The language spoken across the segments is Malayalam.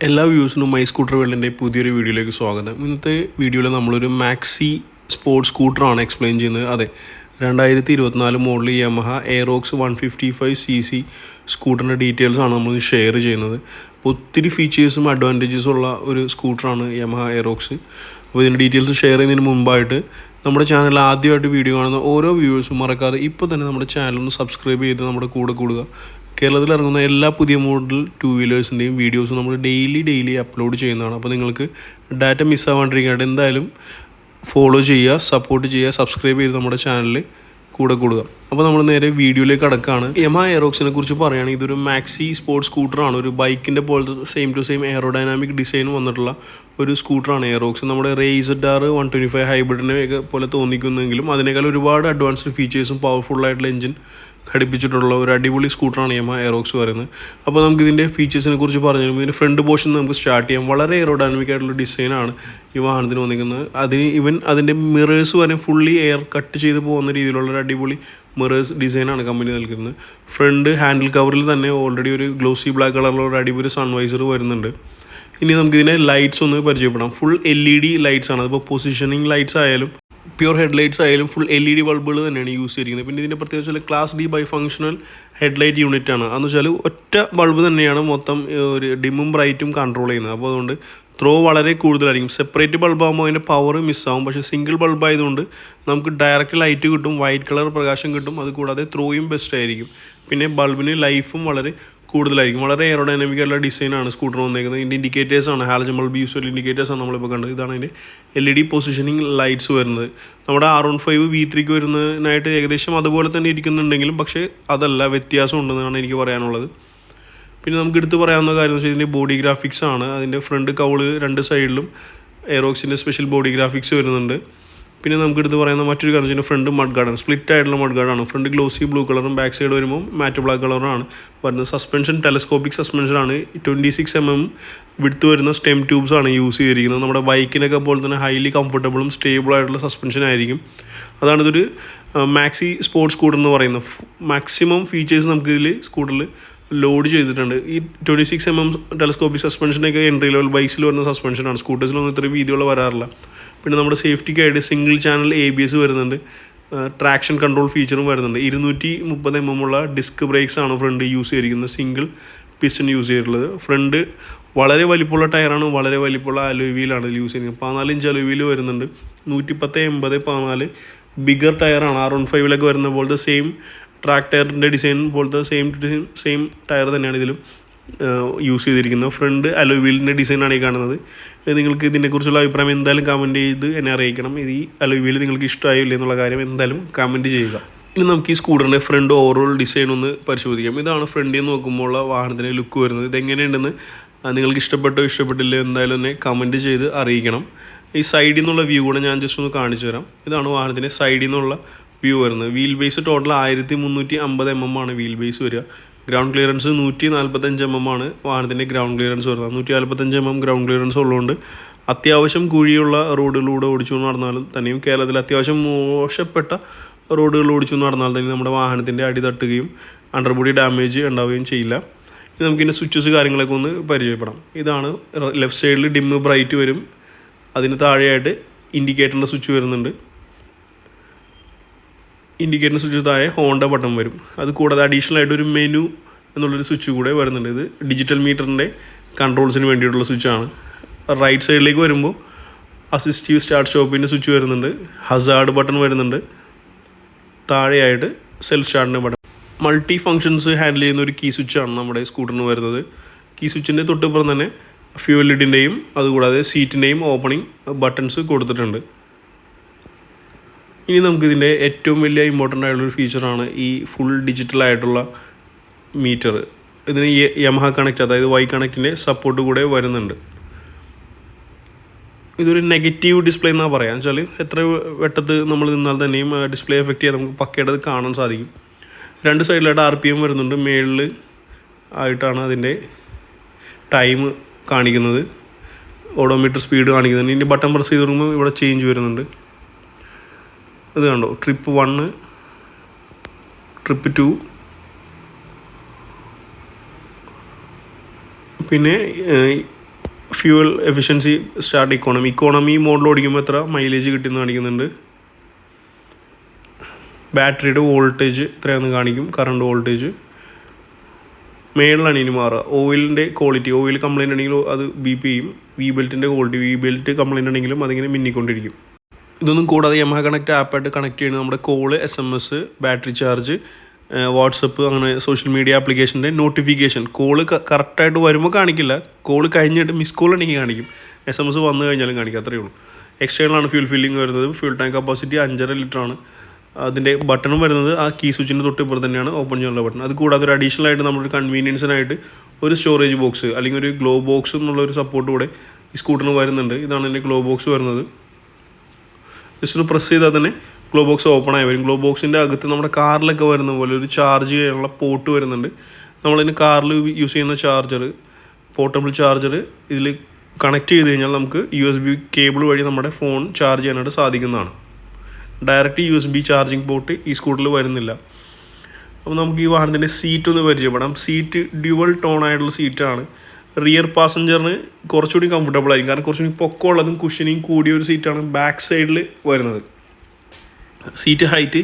എല്ലാ വ്യൂസിനും മൈ സ്കൂട്ടർ വേൾഡിൻ്റെ പുതിയൊരു വീഡിയോയിലേക്ക് സ്വാഗതം. ഇന്നത്തെ വീഡിയോയിൽ നമ്മളൊരു മാക്സി സ്പോർട്സ് സ്കൂട്ടറാണ് എക്സ്പ്ലെയിൻ ചെയ്യുന്നത്. അതെ, 2024 മോഡൽ യമഹ എയറോക്സ് 155cc സ്കൂട്ടറിൻ്റെ ഡീറ്റെയിൽസാണ് നമ്മൾ ഷെയർ ചെയ്യുന്നത്. അപ്പോൾ ഒത്തിരി ഫീച്ചേഴ്സും അഡ്വാൻറ്റേജസും ഉള്ള ഒരു സ്കൂട്ടറാണ് യമഹ എയറോക്സ്. അപ്പോൾ ഇതിൻ്റെ ഡീറ്റെയിൽസ് ഷെയർ ചെയ്യുന്നതിന് മുമ്പായിട്ട് നമ്മുടെ ചാനൽ ആദ്യമായിട്ട് വീഡിയോ കാണുന്ന ഓരോ വ്യൂവേഴ്സും മറക്കാതെ ഇപ്പോൾ തന്നെ നമ്മുടെ ചാനലൊന്ന് സബ്സ്ക്രൈബ് ചെയ്ത് നമ്മുടെ കൂടെ കൂടുക. കേരളത്തിൽ ഇറങ്ങുന്ന എല്ലാ പുതിയ മോഡൽ ടു വീലേഴ്സിൻ്റെയും വീഡിയോസ് നമ്മൾ ഡെയിലി അപ്ലോഡ് ചെയ്യുന്നതാണ്. അപ്പോൾ നിങ്ങൾക്ക് ഡാറ്റ മിസ്സാവാണ്ടിരിക്കാനായിട്ട് എന്തായാലും ഫോളോ ചെയ്യുക, സപ്പോർട്ട് ചെയ്യുക, സബ്സ്ക്രൈബ് ചെയ്ത് നമ്മുടെ ചാനലിൽ കൂടെ കൂടുക. അപ്പോൾ നമ്മൾ നേരെ വീഡിയോയിലേക്ക് കടക്കുകയാണ്. യമഹ എയറോക്സിനെ കുറിച്ച് പറയുകയാണെങ്കിൽ ഇതൊരു മാക്സി സ്പോർട്സ് സ്കൂട്ടറാണ്. ഒരു ബൈക്കിൻ്റെ പോലത്തെ same to same aerodynamic design വന്നിട്ടുള്ള ഒരു സ്കൂട്ടറാണ് എയറോക്സ്. നമ്മുടെ RZR 125 ഹൈബ്രിഡിനെ പോലെ തോന്നിക്കുന്നെങ്കിലും അതിനേക്കാൾ ഒരുപാട് അഡ്വാൻസ്ഡ് ഫീച്ചേഴ്സും പവർഫുള്ളായിട്ടുള്ള എഞ്ചിൻ ഘടിപ്പിച്ചിട്ടുള്ള ഒരു അടിപൊളി സ്കൂട്ടറാണ് യമഹ എയറോക്സ് പറയുന്നത്. അപ്പോൾ നമുക്ക് ഇതിൻ്റെ ഫീച്ചേഴ്സിനെ കുറിച്ച് പറഞ്ഞു തരുമ്പോൾ ഇതിൻ്റെ ഫ്രണ്ട് പോർഷൻ നമുക്ക് സ്റ്റാർട്ട് ചെയ്യാം. വളരെ എയറോഡൈനാമിക് ആയിട്ടുള്ള ഡിസൈനാണ് ഈ വാഹനത്തിന് വന്നിരിക്കുന്നത്. അതിൻ്റെ മിറേഴ്സ് വരെ ഫുള്ളി എയർ കട്ട് ചെയ്ത് പോകുന്ന രീതിയിലുള്ള ഒരു അടിപൊളി മിറേഴ്സ് ഡിസൈനാണ് കമ്പനി നൽകുന്നത്. ഫ്രണ്ട് ഹാൻഡിൽ കവറിൽ തന്നെ ഓൾറെഡി ഒരു ഗ്ലോസി ബ്ലാക്ക് കളറിലുള്ള ഒരു അടിപൊളി സൺവൈസർ വരുന്നുണ്ട്. ഇനി നമുക്കിതിൻ്റെ ലൈറ്റ്സ് ഒന്ന് പരിചയപ്പെടാം. ഫുൾ LED ലൈറ്റ്സ് ആണ്. അതിപ്പോൾ പൊസിഷനിങ് ലൈറ്റ്സ് ആയാലും പ്യൂർ ഹെഡ്ലൈറ്റ്സ് ആയാലും ഫുൾ LED ബൾബുകൾ തന്നെയാണ് യൂസ് ചെയ്തിരിക്കുന്നത്. പിന്നെ ഇതിൻ്റെ പ്രത്യേകിച്ച് വെച്ചാൽ class D bi functional headlight unit ആണ്. അതെന്ന് വെച്ചാൽ ഒറ്റ ബൾബ് തന്നെയാണ് മൊത്തം ഒരു ഡിമ്മും ബ്രൈറ്റും കൺട്രോൾ ചെയ്യുന്നത്. അപ്പോൾ അതുകൊണ്ട് ത്രോ വളരെ കൂടുതലായിരിക്കും. സെപ്പറേറ്റ് ബൾബാകുമ്പോൾ അതിൻ്റെ പവർ മിസ്സാവും. പക്ഷേ സിംഗിൾ ബൾബ് ആയതുകൊണ്ട് നമുക്ക് ഡയറക്റ്റ് ലൈറ്റ് കിട്ടും, വൈറ്റ് കളർ പ്രകാശം കിട്ടും. അതുകൂടാതെ ത്രോയും ബെസ്റ്റ് ആയിരിക്കും. പിന്നെ ബൾബിന് ലൈഫും വളരെ കൂടുതലായിരിക്കും. വളരെ എയറോഡൈനാമിക് ആയിട്ടുള്ള ഡിസൈനാണ് സ്കൂട്ടർ വന്നേക്കുന്നത്. ഇതിൻ്റെ ഇൻഡിക്കേറ്റേഴ്സാണ് ഹാലജൻ ബൾബ് യൂസ് ചെയ്ത ഇൻഡിക്കേറ്റേഴ്സാണ് നമ്മളിപ്പോൾ കണ്ടത്. ഇതാണ് അതിൻ്റെ LED പൊസിഷനിങ് ലൈറ്റ്സ് വരുന്നത്. നമ്മുടെ R15 V3 വരുന്നതിനായിട്ട് ഏകദേശം അതുപോലെ തന്നെ ഇരിക്കുന്നുണ്ടെങ്കിലും പക്ഷേ അതല്ല, വ്യത്യാസം ഉണ്ടെന്നാണ് എനിക്ക് പറയാനുള്ളത്. പിന്നെ നമുക്ക് എടുത്ത് പറയാവുന്ന കാര്യം എന്ന് വെച്ചാൽ ഇതിൻ്റെ ബോഡി ഗ്രാഫിക്സ് ആണ്. അതിൻ്റെ ഫ്രണ്ട് കൗള് രണ്ട് സൈഡിലും എയറോക്സിൻ്റെ സ്പെഷ്യൽ ബോഡി ഗ്രാഫിക്സ് വരുന്നുണ്ട്. പിന്നെ നമുക്ക് എടുത്ത് പറയുന്ന മറ്റൊരു കാര്യം വെച്ചാൽ ഫ്രണ്ട് മഡ് ഗാർഡാണ്, സ്പ്ലിറ്റ് ആയിട്ടുള്ള മഡ് ഗാർഡാണ്. ഫ്രണ്ട് ഗ്ലോസി ബ്ലൂ കളറും ബാക്ക് സൈഡ് വരുമ്പോൾ മാറ്റ് ബ്ലാക്ക് കളറാണ് വരുന്നത്. സസ്പെൻഷൻ ടെലസ്കോപ്പിക് സസ്പെൻഷനാണ്. 26 mm വിഡ്ത്ത് വരുന്ന സ്റ്റെം ട്യൂബ്സാണ് യൂസ് ചെയ്തിരിക്കുന്നത്. നമ്മുടെ ബൈക്കിനൊക്കെ പോലെ തന്നെ ഹൈലി കംഫർട്ടബിളും സ്റ്റേബിൾ ആയിട്ടുള്ള സസ്പെൻഷൻ ആയിരിക്കും. അതാണ് ഇതൊരു മാക്സി സ്പോർട്സ് സ്കൂട്ടർ എന്ന് പറയുന്നത്. മാക്സിമം ഫീച്ചേഴ്സ് നമുക്ക് ഇതിൽ സ്കൂട്ടറിൽ ലോഡ് ചെയ്തിട്ടുണ്ട്. ഈ 26 mm ടെലസ്കോപ്പിക് സസ്പെൻഷനൊക്കെ എൻട്രി ലെവൽ ബൈക്സിൽ വരുന്ന സസ്പെൻഷനാണ്. സ്കൂട്ടേഴ്സിലൊന്നും ഇത്രയും വീതിയുള്ള വരാറില്ല. പിന്നെ നമ്മുടെ സേഫ്റ്റിക്കായിട്ട് സിംഗിൾ ചാനൽ ABS വരുന്നുണ്ട്. ട്രാക്ഷൻ കൺട്രോൾ ഫീച്ചറും വരുന്നുണ്ട്. 230 mm ഉള്ള ഡിസ്ക് ബ്രേക്സ് ആണ് ഫ്രണ്ട് യൂസ് ചെയ്തിരിക്കുന്നത്. സിംഗിൾ പിസ്റ്റൺ യൂസ് ചെയ്തിട്ടുള്ളത്. ഫ്രണ്ട് വളരെ വലിപ്പമുള്ള ടയറാണ്, വളരെ വലിപ്പമുള്ള അലോയ് വീലാണ് ഇതിൽ യൂസ് ചെയ്യുന്നത്. 14 ഇഞ്ച് അലോയ് വീല് വരുന്നുണ്ട്. 110/80/14 ബിഗർ ടയറാണ്. R15 വരുന്ന പോലത്തെ സെയിം ട്രാക്ക് ടയറിൻ്റെ ഡിസൈൻ പോലത്തെ സെയിം ടയർ തന്നെയാണ് ഇതിലും യൂസ് ചെയ്തിരിക്കുന്നത്. ഫ്രണ്ട് അലോയ് വീലിൻ്റെ ഡിസൈനാണ് ഈ കാണുന്നത്. നിങ്ങൾക്ക് ഇതിനെക്കുറിച്ചുള്ള അഭിപ്രായം എന്തായാലും കമൻറ്റ് ചെയ്ത് എന്നെ അറിയിക്കണം. ഇത് ഈ അലോയ് വീൽ നിങ്ങൾക്ക് ഇഷ്ടമായില്ല എന്നുള്ള കാര്യം എന്തായാലും കമൻറ്റ് ചെയ്യുക. ഇനി നമുക്ക് ഈ സ്കൂട്ടറിൻ്റെ ഫ്രണ്ട് ഓവറോൾ ഡിസൈൻ ഒന്ന് പരിശോധിക്കാം. ഇതാണ് ഫ്രണ്ടിൽ നിന്ന് നോക്കുമ്പോൾ വാഹനത്തിൻ്റെ ലുക്ക് വരുന്നത്. ഇതെങ്ങനെയുണ്ടെന്ന് നിങ്ങൾക്ക് ഇഷ്ടപ്പെട്ടോ ഇഷ്ടപ്പെട്ടില്ലോ എന്തായാലും എന്നെ കമൻറ്റ് ചെയ്ത് അറിയിക്കണം. ഈ സൈഡിൽ നിന്നുള്ള വ്യൂ കൂടെ ഞാൻ ജസ്റ്റ് ഒന്ന് കാണിച്ചു തരാം. ഇതാണ് വാഹനത്തിൻ്റെ സൈഡിൽ നിന്നുള്ള വ്യൂ വരുന്നത്. വീൽ ബേസ് ടോട്ടൽ 1350 mm ആണ് വീൽ ബേസ് വരിക. ഗ്രൗണ്ട് ക്ലിയറൻസ് 145 mm ആണ് വാഹനത്തിൻ്റെ ഗ്രൗണ്ട് ക്ലിയറൻസ് വരുന്നത്. 145 mm ഗ്രൗണ്ട് ക്ലിയറൻസ് ഉള്ളതുകൊണ്ട് അത്യാവശ്യം കുഴിയുള്ള റോഡുകളിലൂടെ ഓടിച്ചു നടന്നാലും തന്നെയും കേരളത്തിൽ അത്യാവശ്യം മോശപ്പെട്ട റോഡുകളിൽ ഓടിച്ചു നടന്നാൽ തന്നെ നമ്മുടെ വാഹനത്തിൻ്റെ അടി തട്ടുകയും അണ്ടർബോഡി ഡാമേജ് ഉണ്ടാവുകയും ചെയ്യില്ല. ഇനി നമുക്കിതിൻ്റെ സ്വിച്ചസ് കാര്യങ്ങളൊക്കെ ഒന്ന് പരിചയപ്പെടാം. ഇതാണ് ലെഫ്റ്റ് സൈഡിൽ ഡിമ്മ് ബ്രൈറ്റ് വരും. അതിന് താഴെയായിട്ട് ഇൻഡിക്കേറ്ററിൻ്റെ സ്വിച്ച് വരുന്നുണ്ട്. ഇൻഡിക്കേറ്ററിൻ്റെ സ്വിച്ച് താഴെ ഹോണ്ട ബട്ടൺ വരും. അത് കൂടാതെ അഡീഷണൽ ആയിട്ട് ഒരു മെനു എന്നുള്ളൊരു സ്വിച്ച് കൂടെ വരുന്നുണ്ട്. ഇത് ഡിജിറ്റൽ മീറ്ററിൻ്റെ കൺട്രോൾസിന് വേണ്ടിയിട്ടുള്ള സ്വിച്ചാണ്. റൈറ്റ് സൈഡിലേക്ക് വരുമ്പോൾ അസിസ്റ്റീവ് സ്റ്റാർട്ട് സ്റ്റോപ്പിൻ്റെ സ്വിച്ച് വരുന്നുണ്ട്. ഹസാർഡ് ബട്ടൺ വരുന്നുണ്ട്. താഴെയായിട്ട് സെൽഫ് സ്റ്റാർട്ടിൻ്റെ ബട്ടൺ. മൾട്ടി ഫങ്ഷൻസ് ഹാൻഡിൽ ചെയ്യുന്ന ഒരു കീ സ്വിച്ചാണ് നമ്മുടെ സ്കൂട്ടറിന് വരുന്നത്. കീ സ്വിച്ചിൻ്റെ തൊട്ടിപ്പുറം തന്നെ ഫ്യൂവൽ ലിഡിൻ്റെയും അതുകൂടാതെ സീറ്റിൻ്റെയും ഓപ്പണിംഗ് ബട്ടൺസ് കൊടുത്തിട്ടുണ്ട്. ഇനി നമുക്കിതിൻ്റെ ഏറ്റവും വലിയ ഇമ്പോർട്ടൻ്റ് ആയിട്ടുള്ളൊരു ഫീച്ചറാണ് ഈ ഫുൾ ഡിജിറ്റലായിട്ടുള്ള മീറ്റർ. ഇതിന് യമഹ കണക്റ്റ്, അതായത് Y കണക്റ്റിൻ്റെ സപ്പോർട്ട് കൂടെ വരുന്നുണ്ട്. ഇതൊരു നെഗറ്റീവ് ഡിസ്പ്ലേ എന്നാണ് പറയാം. വെച്ചാൽ എത്ര വെട്ടത്ത് നമ്മൾ നിന്നാൽ തന്നെയും ഡിസ്പ്ലേ എഫക്റ്റ് ചെയ്യാൻ നമുക്ക് പക്കയായിട്ട് കാണാൻ സാധിക്കും. രണ്ട് സൈഡിലായിട്ട് RPM വരുന്നുണ്ട്. മേളിൽ ആയിട്ടാണ് അതിൻ്റെ ടൈം കാണിക്കുന്നത്, ഓഡോമീറ്റർ സ്പീഡ് കാണിക്കുന്നുണ്ട്. ഇതിൻ്റെ ബട്ടൺ പ്രസ് ചെയ്ത് തുടങ്ങുമ്പോൾ ഇവിടെ ചേഞ്ച് വരുന്നുണ്ട്. ഇത് കണ്ടോ, ട്രിപ്പ് 1, ട്രിപ്പ് 2, പിന്നെ ഫ്യൂവൽ എഫിഷ്യൻസി സ്റ്റാർട്ട് ഇക്കോണമി മോഡിൽ ഓടിക്കുമ്പോൾ എത്ര മൈലേജ് കിട്ടുമെന്ന് കാണിക്കുന്നുണ്ട്. ബാറ്ററിയുടെ വോൾട്ടേജ് എത്രയാണെന്ന് കാണിക്കും, കറണ്ട് വോൾട്ടേജ്. മേളിലാണ് ഇനി മാറുക. ഓയിലിൻ്റെ ക്വാളിറ്റി, ഓയിൽ കംപ്ലൈൻ്റ് ആണെങ്കിലും അത് ബീപ്പ് ചെയ്യും. വി ബെൽറ്റിൻ്റെ ക്വാളിറ്റി, വി ബെൽറ്റ് കംപ്ലൈൻ്റ് ആണെങ്കിലും അതിങ്ങനെ മിന്നിക്കൊണ്ടിരിക്കും. ഇതൊന്നും കൂടാതെ യമഹ കണക്ട് ആപ്പായിട്ട് കണക്ട് ചെയ്യുന്നത് നമ്മുടെ call, SMS, battery charge, WhatsApp, അങ്ങനെ സോഷ്യൽ മീഡിയ ആപ്ലിക്കേഷൻ്റെ നോട്ടിഫിക്കേഷൻ. കോള് കറക്റ്റായിട്ട് വരുമ്പോൾ കാണിക്കില്ല, കോള് കഴിഞ്ഞിട്ട് മിസ് കോൾ ഉണ്ടെങ്കിൽ കാണിക്കും, SMS വന്നു കഴിഞ്ഞാലും കാണിക്കും, അത്രയേ ഉള്ളൂ. എക്സ്റ്റേണലാണ് ഫ്യൂൽ ഫില്ലിംഗ് വരുന്നത്. Fuel tank capacity 5.5 ലിറ്ററാണ്. അതിൻ്റെ ബട്ടണും വരുന്നത് ആ കീ സ്വിച്ചിൻ്റെ തൊട്ട് ഇപ്പുറത്ത് തന്നെയാണ് ഓപ്പൺ ചെയ്യാനുള്ള ബട്ടൺ. അത് കൂടാതെ ഒരു അഡീഷണൽ ആയിട്ട് നമ്മുടെ കൺവീനിയൻസിനായിട്ട് ഒരു സ്റ്റോറേജ് ബോക്സ് അല്ലെങ്കിൽ ഒരു ഗ്ലോ ബോക്സ് എന്നുള്ളൊരു സപ്പോർട്ട് കൂടെ ഈ സ്കൂട്ടറിന് വരുന്നുണ്ട്. ഇതാണ് എൻ്റെ ഗ്ലോ ബോക്സ് വരുന്നത്. ജസ്റ്റ് ഒന്ന് പ്രസ് ചെയ്താൽ തന്നെ ഗ്ലോ ബോക്സ് ഓപ്പൺ ആയി വരും. ഗ്ലോ ബോക്സിൻ്റെ അകത്ത് നമ്മുടെ കാറിലൊക്കെ വരുന്ന പോലെ ഒരു ചാർജ് ചെയ്യാനുള്ള പോർട്ട് വരുന്നുണ്ട്. നമ്മളതിന് കാറിൽ യൂസ് ചെയ്യുന്ന ചാർജർ, പോർട്ടബിൾ ചാർജർ ഇതിൽ കണക്ട് ചെയ്ത് കഴിഞ്ഞാൽ നമുക്ക് USB കേബിൾ വഴി നമ്മുടെ ഫോൺ ചാർജ് ചെയ്യാനായിട്ട് സാധിക്കുന്നതാണ്. ഡയറക്റ്റ് USB ചാർജിങ് പോർട്ട് ഈ സ്കൂട്ടറിൽ വരുന്നില്ല. അപ്പോൾ നമുക്ക് ഈ വാഹനത്തിൻ്റെ സീറ്റ് ഒന്ന് പരിചയപ്പെടാം. സീറ്റ് ഡ്യുവൽ ടോൺ ആയിട്ടുള്ള സീറ്റാണ്. റിയർ പാസഞ്ചറിന് കുറച്ചുകൂടി കംഫർട്ടബിൾ ആയിരിക്കും, കാരണം കുറച്ചുകൂടി പൊക്കമുള്ളതും കുഷനിങ് കൂടിയ ഒരു സീറ്റാണ് ബാക്ക് സൈഡിൽ വരുന്നത്. സീറ്റ് ഹൈറ്റ്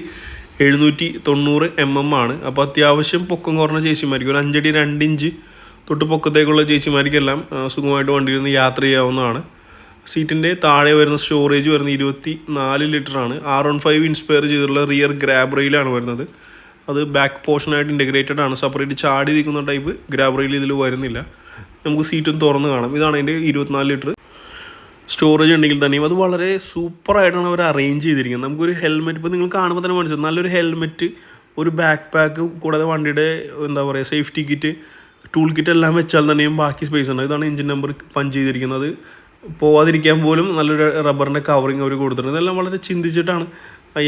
790 mm ആണ്. അപ്പോൾ അത്യാവശ്യം പൊക്കം കുറഞ്ഞ ചേച്ചിമാർക്ക്, ഒരു 5 അടി 2 ഇഞ്ച് തൊട്ട് പൊക്കത്തേക്കുള്ള ചേച്ചിമാർക്കെല്ലാം സുഖമായിട്ട് വണ്ടിയിൽ നിന്ന് യാത്ര ചെയ്യാവുന്നതാണ്. സീറ്റിൻ്റെ താഴെ വരുന്ന സ്റ്റോറേജ് വരുന്നത് 24 ലിറ്ററാണ്. R15 ഇൻസ്പയർ ചെയ്തിട്ടുള്ള റിയർ ഗ്രാബ് റെയിലാണ് വരുന്നത്. അത് ബാക്ക് പോർഷനായിട്ട് ഇൻ്റഗ്രേറ്റഡ് ആണ്. സെപ്പറേറ്റ് ചാടി നിൽക്കുന്ന ടൈപ്പ് ഗ്രാബ് റെയിൽ ഇതിൽ വരുന്നില്ല. നമുക്ക് സീറ്റും തുറന്ന് കാണാം. ഇതാണ് അതിൻ്റെ 24 ലിറ്റർ സ്റ്റോറേജ് ഉണ്ടെങ്കിൽ തന്നെയും അത് വളരെ സൂപ്പറായിട്ടാണ് അവർ അറേഞ്ച് ചെയ്തിരിക്കുന്നത്. നമുക്കൊരു ഹെൽമെറ്റ്, ഇപ്പോൾ നിങ്ങൾ കാണുമ്പോൾ തന്നെ മനസ്സിലാവും, നല്ലൊരു ഹെൽമെറ്റ്, ഒരു ബാക്ക് പാക്ക്, കൂടാതെ വണ്ടിയുടെ എന്താ പറയുക സേഫ്റ്റി കിറ്റ്, ടൂൾ കിറ്റ് എല്ലാം വെച്ചാൽ തന്നെയും ബാക്കി സ്പേസ് ഉണ്ട്. ഇതാണ് എഞ്ചിൻ നമ്പർ പഞ്ച് ചെയ്തിരിക്കുന്നത്. പോവാതിരിക്കാൻ പോലും നല്ലൊരു റബ്ബറിൻ്റെ കവറിങ് അവർ കൊടുത്തിട്ടുണ്ട്. ഇതെല്ലാം വളരെ ചിന്തിച്ചിട്ടാണ്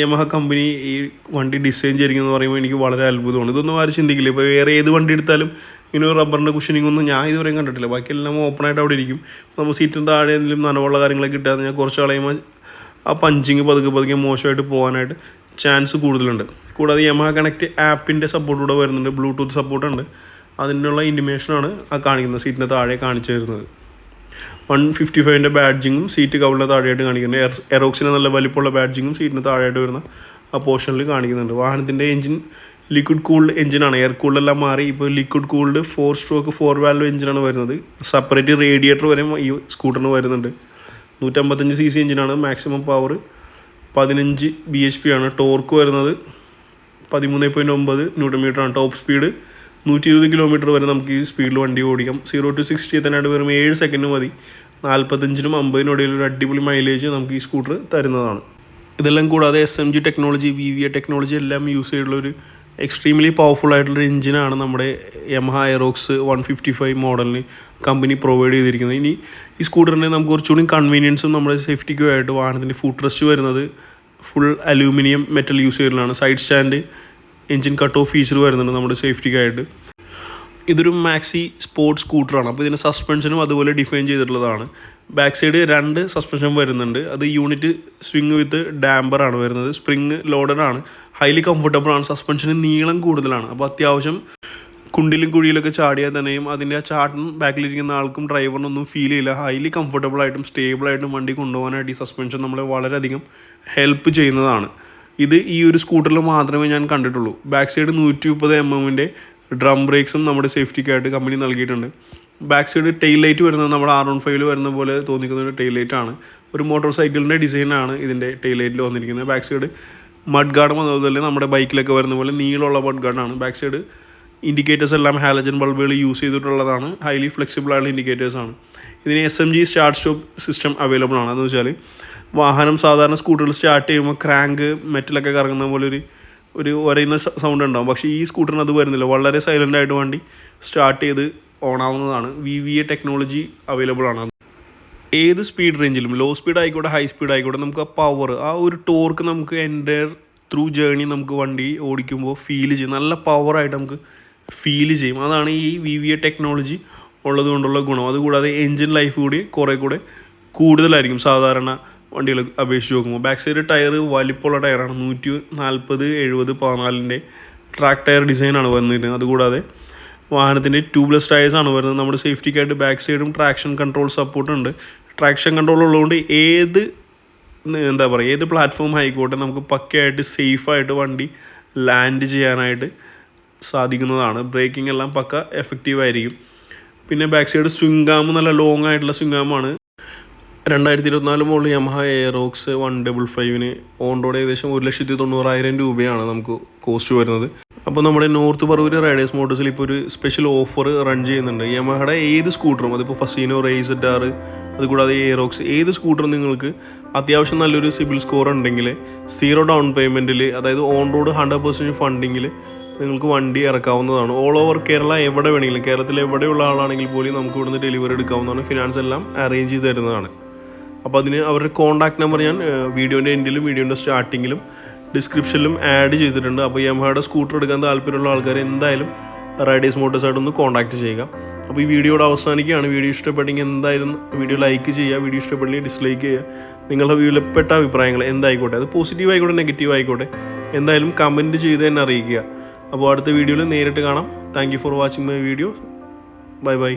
യമഹ കമ്പനി ഈ വണ്ടി ഡിസൈൻ ചെയ്തിരിക്കുന്നത് എന്ന് പറയുമ്പോൾ എനിക്ക് വളരെ അത്ഭുതമാണ്. ഇതൊന്നും ആരും ചിന്തിക്കില്ല. ഇപ്പോൾ വേറെ ഏത് വണ്ടി എടുത്താലും ഇങ്ങനെ ഒരു റബ്ബറിൻ്റെ കുഷനിങ് ഒന്നും ഞാൻ ഇതുവരെയും കണ്ടിട്ടില്ല. ബാക്കിയെല്ലാം ഓപ്പണായിട്ട് അവിടെ ഇരിക്കും. നമ്മൾ സീറ്റിന് താഴെ എന്തെങ്കിലും നനവുള്ള കാര്യങ്ങളൊക്കെ കിട്ടാതെ ഞാൻ കുറച്ച് കളയുമ്പോൾ ആ പഞ്ചിങ് പതുക്കെ മോശമായിട്ട് പോകാനായിട്ട് ചാൻസ് കൂടുതലുണ്ട്. കൂടാതെ യമഹ കണക്ട് ആപ്പിൻ്റെ സപ്പോർട്ട് കൂടെ വരുന്നുണ്ട്. ബ്ലൂടൂത്ത് സപ്പോർട്ടുണ്ട്. അതിനുള്ള ഇൻറ്റിമേഷനാണ് ആ കാണിക്കുന്നത്, സീറ്റിൻ്റെ താഴെ കാണിച്ചു തരുന്നത്. 155ൻ്റെ ബാഡ്ജിങ്ങും സീറ്റ് കവളിന് താഴെയായിട്ട് കാണിക്കുന്നുണ്ട്. എറോക്സിന് നല്ല വലിപ്പമുള്ള ബാഡ്ജിങ്ങും സീറ്റിന് താഴെയായിട്ട് വരുന്ന ആ പോർഷനിൽ കാണിക്കുന്നുണ്ട്. വാഹനത്തിൻ്റെ എഞ്ചിൻ ലിക്വിഡ് കൂൾഡ് എഞ്ചിനാണ്. എയർ കൂൾഡെല്ലാം മാറി ഇപ്പോൾ ലിക്വിഡ് കൂൾഡ് 4 സ്ട്രോക്ക് 4 വാൽവ് എഞ്ചിനാണ് വരുന്നത്. സെപ്പറേറ്റ് റേഡിയേറ്റർ വരെ ഈ സ്കൂട്ടറിന് വരുന്നുണ്ട്. 155 cc എഞ്ചിനാണ്. മാക്സിമം പവർ 15 bhp ആണ്. ടോർക്ക് വരുന്നത് 13.9 Nm ആണ്. ടോപ്പ് സ്പീഡ് 120 km വരെ നമുക്ക് ഈ സ്പീഡിൽ വണ്ടി ഓടിക്കാം. 0 to 60 എത്താനായിട്ട് വെറും 7 സെക്കൻഡ് മതി. 45നും 50നും ഇടയിൽ ഒരു അടിപൊളി മൈലേജ് നമുക്ക് ഈ സ്കൂട്ടർ തരുന്നതാണ്. ഇതെല്ലാം കൂടാതെ SMG ടെക്നോളജി, VVA ടെക്നോളജി എല്ലാം യൂസ് ചെയ്തിട്ടുള്ളൊരു എക്സ്ട്രീംലി പവർഫുൾ ആയിട്ടുള്ളൊരു എഞ്ചിനാണ് നമ്മുടെ യമഹ എയറോക്സ് 155 മോഡലിന് കമ്പനി പ്രൊവൈഡ് ചെയ്തിരിക്കുന്നത്. ഇനി ഈ സ്കൂട്ടറിനെ നമുക്ക് കുറച്ചുകൂടി കൺവീനിയൻസും നമ്മുടെ സേഫ്റ്റിക്കും ആയിട്ട് വാഹനത്തിൻ്റെ ഫുഡ് റെസ്റ്റ് വരുന്നത് ഫുൾ അലൂമിനിയം മെറ്റൽ യൂസ് ചെയ്തിട്ടുള്ളതാണ്. Side stand, engine cut off feature വരുന്നുണ്ട് നമ്മുടെ സേഫ്റ്റിക്കായിട്ട്. ഇതൊരു മാക്സി സ്പോർട്സ് സ്കൂട്ടറാണ്. അപ്പോൾ ഇതിൻ്റെ സസ്പെൻഷനും അതുപോലെ ഡിഫൈൻ ചെയ്തിട്ടുള്ളതാണ്. ബാക്ക് സൈഡ് 2 സസ്പെൻഷൻ വരുന്നുണ്ട്. അത് യൂണിറ്റ് സ്വിങ് വിത്ത് ഡാമ്പറാണ് വരുന്നത്. സ്പ്രിങ് ലോഡഡാണ്. ഹൈലി കംഫർട്ടബിൾ ആണ്. സസ്പെൻഷന് നീളം കൂടുതലാണ്. അപ്പോൾ അത്യാവശ്യം കുണ്ടിലും കുഴിയിലൊക്കെ ചാടിയാൽ തന്നെയും അതിൻ്റെ ആ ചാട്ടം ബാക്കിലിരിക്കുന്ന ആൾക്കും ഡ്രൈവറിനൊന്നും ഫീൽ ചെയ്യില്ല. ഹൈലി കംഫർട്ടബിളായിട്ടും സ്റ്റേബിളായിട്ടും വണ്ടി കൊണ്ടുപോകാനായിട്ട് ഈ സസ്പെൻഷൻ നമ്മളെ വളരെയധികം ഹെൽപ്പ് ചെയ്യുന്നതാണ്. ഇത് ഈ ഒരു സ്കൂട്ടറിൽ മാത്രമേ ഞാൻ കണ്ടിട്ടുള്ളൂ. ബാക്ക് സൈഡ് 130 mm ഡ്രം ബ്രേക്സും നമ്മുടെ സേഫ്റ്റിക്കായിട്ട് കമ്പനി നൽകിയിട്ടുണ്ട്. ബാക്ക് സൈഡ് ടെയിൽ ലൈറ്റ് വരുന്നത് നമ്മുടെ R15 വരുന്ന പോലെ തോന്നിക്കുന്ന ഒരു ടെയിൽ ലൈറ്റാണ്. ഒരു മോട്ടോർ സൈക്കിളിൻ്റെ ഡിസൈനാണ് ഇതിൻ്റെ ടെയിൽ ലൈറ്റിൽ വന്നിരിക്കുന്നത്. ബാക്ക് സൈഡ് മഡ് ഗാർഡും അതുപോലെ നമ്മുടെ ബൈക്കിലൊക്കെ വരുന്ന പോലെ നീളമുള്ള മഡ് ഗാർഡാണ്. ബാക്ക് സൈഡ് ഇൻഡിക്കേറ്റേഴ്സ് എല്ലാം ഹാലജൻ ബൾബുകൾ യൂസ് ചെയ്തിട്ടുള്ളതാണ്. ഹൈലി ഫ്ലെക്സിബിൾ ആയിട്ടുള്ള ഇൻഡിക്കേറ്റേഴ്സാണ്. ഇതിന് SMG start stop system available ആണ്. എന്ന് വെച്ചാൽ വാഹനം സാധാരണ സ്കൂട്ടറിൽ സ്റ്റാർട്ട് ചെയ്യുമ്പോൾ ക്രാങ്ക് മെറ്റലൊക്കെ കറങ്ങുന്ന പോലെ ഒരു ഒരയുന്ന സൗണ്ട് ഉണ്ടാകും. പക്ഷേ ഈ സ്കൂട്ടറിന് അത് വരുന്നില്ല. വളരെ സൈലൻ്റായിട്ട് വണ്ടി സ്റ്റാർട്ട് ചെയ്ത് ഓണാവുന്നതാണ്. VVA ടെക്നോളജി അവൈലബിൾ ആണ്. ഏത് സ്പീഡ് റേഞ്ചിലും, ലോ സ്പീഡ് ആയിക്കോട്ടെ ഹൈ സ്പീഡ് ആയിക്കോട്ടെ, നമുക്ക് ആ പവർ, ആ ഒരു ടോർക്ക് നമുക്ക് എൻ്റയർ ത്രൂ ജേണി നമുക്ക് വണ്ടി ഓടിക്കുമ്പോൾ ഫീൽ ചെയ്യും. നല്ല പവറായിട്ട് നമുക്ക് ഫീൽ ചെയ്യും. അതാണ് ഈ VVA ടെക്നോളജി ഉള്ളത് കൊണ്ടുള്ള ഗുണം. അതുകൂടാതെ എൻജിൻ ലൈഫ് കൂടി കുറേ കൂടെ കൂടുതലായിരിക്കും സാധാരണ വണ്ടികൾ അപേക്ഷിച്ച് നോക്കുമ്പോൾ. ബാക്ക് സൈഡ് ടയർ വലിപ്പമുള്ള ടയറാണ്. 140/70/14 ട്രാക്ക് ടയർ ഡിസൈനാണ് വന്നിരുന്നത്. അതുകൂടാതെ വാഹനത്തിൻ്റെ ട്യൂബ്ലെസ് ടയേഴ്സാണ് വരുന്നത്. നമ്മുടെ സേഫ്റ്റിക്കായിട്ട് ബാക്ക് സൈഡും ട്രാക്ഷൻ കൺട്രോൾ സപ്പോർട്ടുണ്ട്. ട്രാക്ഷൻ കൺട്രോൾ ഉള്ളതുകൊണ്ട് ഏത് പ്ലാറ്റ്ഫോം ആയിക്കോട്ടെ നമുക്ക് പക്കയായിട്ട് സേഫായിട്ട് വണ്ടി ലാൻഡ് ചെയ്യാനായിട്ട് സാധിക്കുന്നതാണ്. ബ്രേക്കിംഗ് എല്ലാം പക്ക എഫക്റ്റീവായിരിക്കും. പിന്നെ ബാക്ക് സൈഡ് സ്വിംഗ് ആം നല്ല ലോങ് ആയിട്ടുള്ള സ്വിംഗ് ആമാണ്. 2024 model Yamaha Aerox 155 on road ഏകദേശം 1,90,000 രൂപയാണ് നമുക്ക് കോസ്റ്റ് വരുന്നത്. അപ്പോൾ നമ്മുടെ നോർത്ത് പറവൂർ റൈഡേഴ്സ് മോട്ടോഴ്സിൽ ഇപ്പോൾ ഒരു സ്പെഷ്യൽ ഓഫർ റൺ ചെയ്യുന്നുണ്ട്. യമഹയുടെ ഏത് സ്കൂട്ടറും, അതിപ്പോൾ ഫസീനോ, റേസ് ZR, അതുകൂടാതെ എയറോക്സ്, ഏത് സ്കൂട്ടറും നിങ്ങൾക്ക് അത്യാവശ്യം നല്ലൊരു സിബിൽ സ്കോർ ഉണ്ടെങ്കിൽ 0 ഡൗൺ പേയ്മെൻറ്റിൽ, അതായത് ഓൺ റോഡ് 100% ഫണ്ടിങ്ങിൽ നിങ്ങൾക്ക് വണ്ടി ഇറക്കാവുന്നതാണ്. ഓൾ ഓവർ കേരള എവിടെ വേണമെങ്കിലും, കേരളത്തിൽ എവിടെയുള്ള ആളാണെങ്കിൽ പോലും നമുക്ക് ഇവിടുന്ന് ഡെലിവറി എടുക്കാവുന്നതാണ്. ഫിനാൻസ് എല്ലാം അറേഞ്ച് ചെയ്ത് തരുന്നതാണ്. അപ്പോൾ അതിന് അവരുടെ കോൺടാക്ട് നമ്പർ ഞാൻ വീഡിയോൻ്റെ എൻഡിലും വീഡിയോൻ്റെ സ്റ്റാർട്ടിങ്ങിലും ഡിസ്ക്രിപ്ഷനിലും ആഡ് ചെയ്തിട്ടുണ്ട്. അപ്പോൾ യമഹയുടെ സ്കൂട്ടർ എടുക്കാൻ താല്പര്യമുള്ള ആൾക്കാർ എന്തായാലും റൈഡേഴ്സ് മോട്ടോഴ്സായിട്ടൊന്ന് കോൺടാക്ട് ചെയ്യുക. അപ്പോൾ ഈ വീഡിയോയുടെ അവസാനിക്കുകയാണ്. വീഡിയോ ഇഷ്ടപ്പെട്ടെങ്കിൽ എന്തായാലും വീഡിയോ ലൈക്ക് ചെയ്യുക, വീഡിയോ ഇഷ്ടപ്പെട്ടെങ്കിൽ ഡിസ്ലൈക്ക് ചെയ്യുക. നിങ്ങളുടെ വിലപ്പെട്ട അഭിപ്രായങ്ങൾ എന്തായിക്കോട്ടെ, അത് പോസിറ്റീവ് ആയിക്കോട്ടെ നെഗറ്റീവ് ആയിക്കോട്ടെ, എന്തായാലും കമൻറ്റ് ചെയ്ത് തന്നെ അറിയിക്കുക. അപ്പോൾ അടുത്ത വീഡിയോയിൽ നേരിട്ട് കാണാം. Thank you for watching my video. Bye bye.